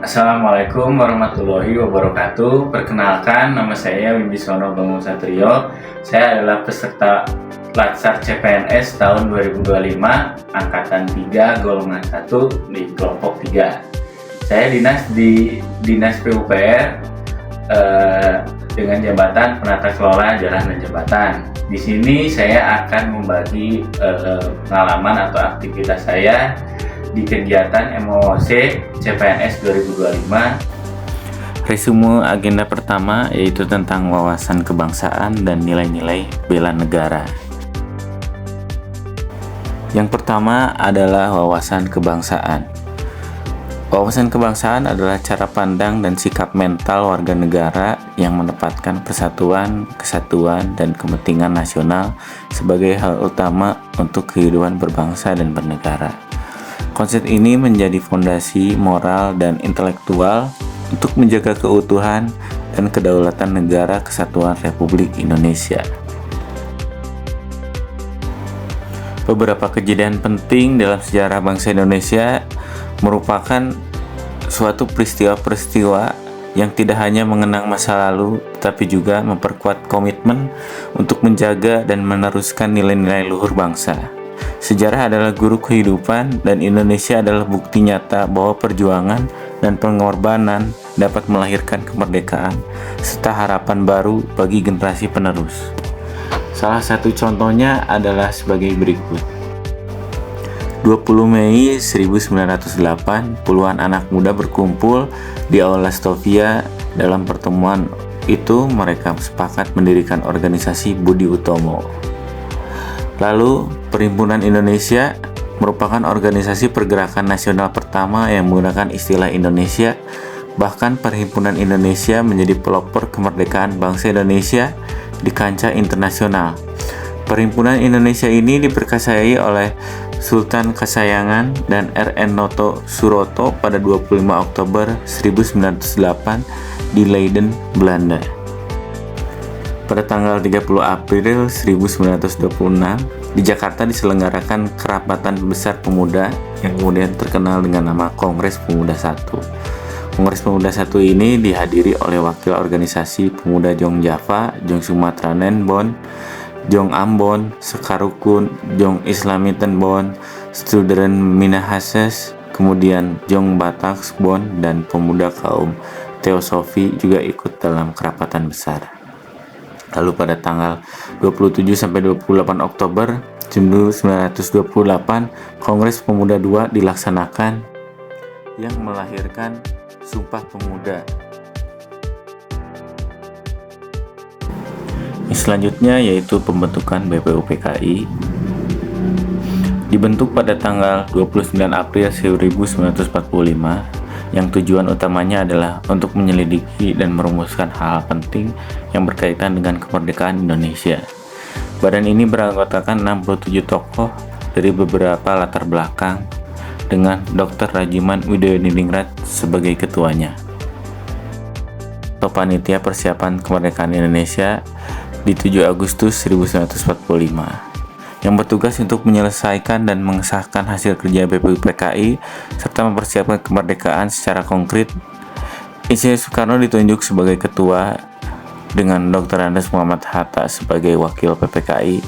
Assalamualaikum warahmatullahi wabarakatuh. Perkenalkan, nama saya Wibisono Bangun Satrio. Saya adalah peserta Latsar CPNS tahun 2025, Angkatan 3, Golongan 1 di kelompok 3. Saya dinas di Dinas PUPR dengan jabatan penata kelola jalan dan jembatan. Di sini saya akan membagi pengalaman atau aktivitas saya di kegiatan MOC CPNS 2025. Resume agenda pertama yaitu tentang wawasan kebangsaan dan nilai-nilai bela negara. Yang pertama adalah wawasan kebangsaan. Wawasan kebangsaan adalah cara pandang dan sikap mental warga negara yang menempatkan persatuan, kesatuan, dan kepentingan nasional sebagai hal utama untuk kehidupan berbangsa dan bernegara. Konsep ini menjadi fondasi moral dan intelektual untuk menjaga keutuhan dan kedaulatan negara kesatuan Republik Indonesia. Beberapa kejadian penting dalam sejarah bangsa Indonesia merupakan suatu peristiwa-peristiwa yang tidak hanya mengenang masa lalu, tetapi juga memperkuat komitmen untuk menjaga dan meneruskan nilai-nilai luhur bangsa. Sejarah adalah guru kehidupan dan Indonesia adalah bukti nyata bahwa perjuangan dan pengorbanan dapat melahirkan kemerdekaan serta harapan baru bagi generasi penerus. Salah satu contohnya adalah sebagai berikut. 20 Mei 1908, puluhan anak muda berkumpul di Aula Stovia. Dalam pertemuan itu mereka sepakat mendirikan organisasi Budi Utomo. Lalu, Perhimpunan Indonesia merupakan organisasi pergerakan nasional pertama yang menggunakan istilah Indonesia. Bahkan Perhimpunan Indonesia menjadi pelopor kemerdekaan bangsa Indonesia di kancah internasional. Perhimpunan Indonesia ini diperkasai oleh Sultan Kasayangan dan R.N. Noto Suroto pada 25 Oktober 1908 di Leiden, Belanda. Pada tanggal 30 April 1926, di Jakarta diselenggarakan Kerapatan Besar Pemuda yang kemudian terkenal dengan nama Kongres Pemuda I. Kongres Pemuda I ini dihadiri oleh wakil organisasi pemuda Jong Java, Jong Sumatra Nenbon, Jong Ambon, Sekarukun, Jong Islamitenbon, Studeren Minahases, kemudian Jong Bataksbon, dan pemuda kaum Teosofi juga ikut dalam kerapatan besar. Lalu pada tanggal 27-28 Oktober 1928, Kongres Pemuda II dilaksanakan yang melahirkan Sumpah Pemuda. Selanjutnya yaitu pembentukan BPUPKI. Dibentuk pada tanggal 29 April 1945 yang tujuan utamanya adalah untuk menyelidiki dan merumuskan hal-hal penting yang berkaitan dengan kemerdekaan Indonesia. Badan ini beranggotakan 67 tokoh dari beberapa latar belakang dengan Dr. Rajiman Widodiningrat sebagai ketuanya. Panitia Persiapan Kemerdekaan Indonesia di 7 Agustus 1945 yang bertugas untuk menyelesaikan dan mengesahkan hasil kerja BPUPKI serta mempersiapkan kemerdekaan secara konkret. Insinyur Soekarno ditunjuk sebagai ketua dengan Dr. Andes Muhammad Hatta sebagai wakil PPKI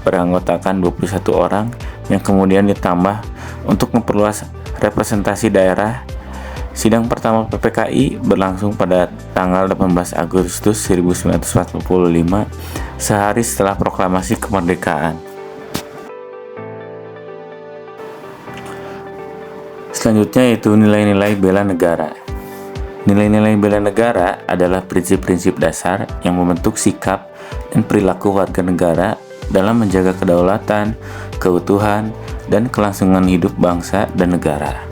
beranggotakan 21 orang yang kemudian ditambah untuk memperluas representasi daerah. Sidang pertama PPKI berlangsung pada tanggal 18 Agustus 1945, sehari setelah proklamasi kemerdekaan. Selanjutnya yaitu nilai-nilai bela negara. Nilai-nilai bela negara adalah prinsip-prinsip dasar yang membentuk sikap dan perilaku warga negara dalam menjaga kedaulatan, keutuhan, dan kelangsungan hidup bangsa dan negara.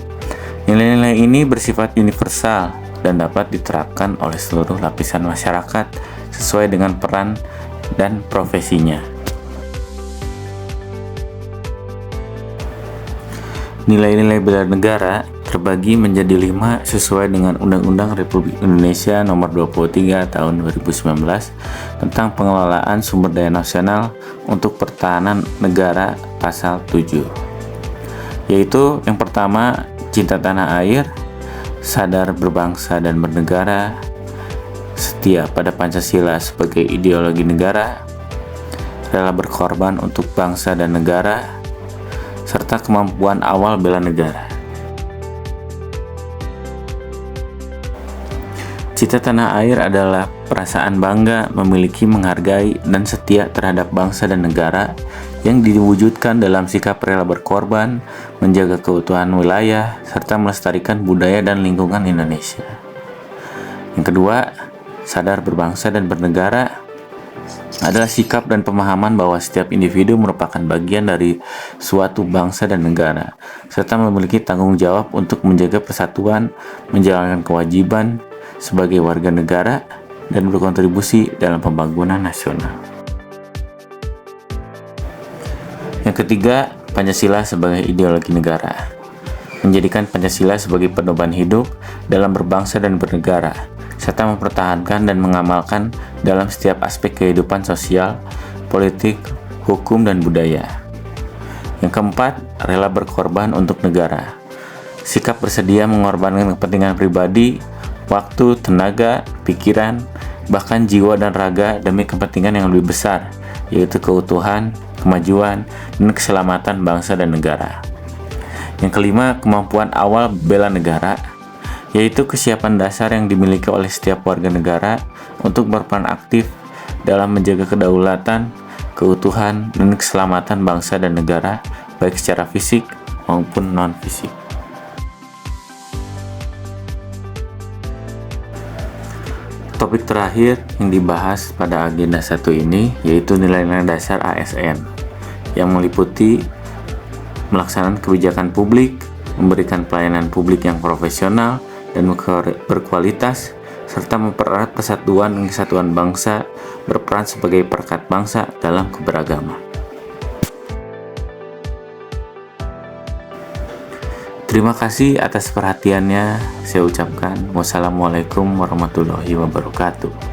Nilai-nilai ini bersifat universal dan dapat diterapkan oleh seluruh lapisan masyarakat sesuai dengan peran dan profesinya. Nilai-nilai bela negara terbagi menjadi 5 sesuai dengan Undang-Undang Republik Indonesia Nomor 23 Tahun 2019 tentang pengelolaan sumber daya nasional untuk pertahanan negara pasal 7. Yaitu yang pertama, cinta tanah air, sadar berbangsa dan bernegara, setia pada Pancasila sebagai ideologi negara, rela berkorban untuk bangsa dan negara, serta kemampuan awal bela negara. Cita tanah air adalah perasaan bangga, memiliki, menghargai, dan setia terhadap bangsa dan negara yang diwujudkan dalam sikap rela berkorban, menjaga keutuhan wilayah, serta melestarikan budaya dan lingkungan Indonesia. Yang kedua, sadar berbangsa dan bernegara adalah sikap dan pemahaman bahwa setiap individu merupakan bagian dari suatu bangsa dan negara, serta memiliki tanggung jawab untuk menjaga persatuan, menjalankan kewajiban sebagai warga negara, dan berkontribusi dalam pembangunan nasional. Yang ketiga, Pancasila sebagai ideologi negara. Menjadikan Pancasila sebagai pedoman hidup dalam berbangsa dan bernegara, serta mempertahankan dan mengamalkan dalam setiap aspek kehidupan sosial, politik, hukum, dan budaya. Yang keempat, rela berkorban untuk negara. Sikap bersedia mengorbankan kepentingan pribadi, waktu, tenaga, pikiran, bahkan jiwa dan raga demi kepentingan yang lebih besar, yaitu keutuhan, kemajuan, dan keselamatan bangsa dan negara. Yang kelima, kemampuan awal bela negara, yaitu kesiapan dasar yang dimiliki oleh setiap warga negara untuk berperan aktif dalam menjaga kedaulatan, keutuhan, dan keselamatan bangsa dan negara, baik secara fisik maupun non-fisik. Topik terakhir yang dibahas pada agenda 1 ini yaitu nilai-nilai dasar ASN yang meliputi melaksanakan kebijakan publik, memberikan pelayanan publik yang profesional dan berkualitas, serta mempererat persatuan dan kesatuan bangsa, berperan sebagai perekat bangsa dalam keberagaman. Terima kasih atas perhatiannya. Saya ucapkan wassalamualaikum warahmatullahi wabarakatuh.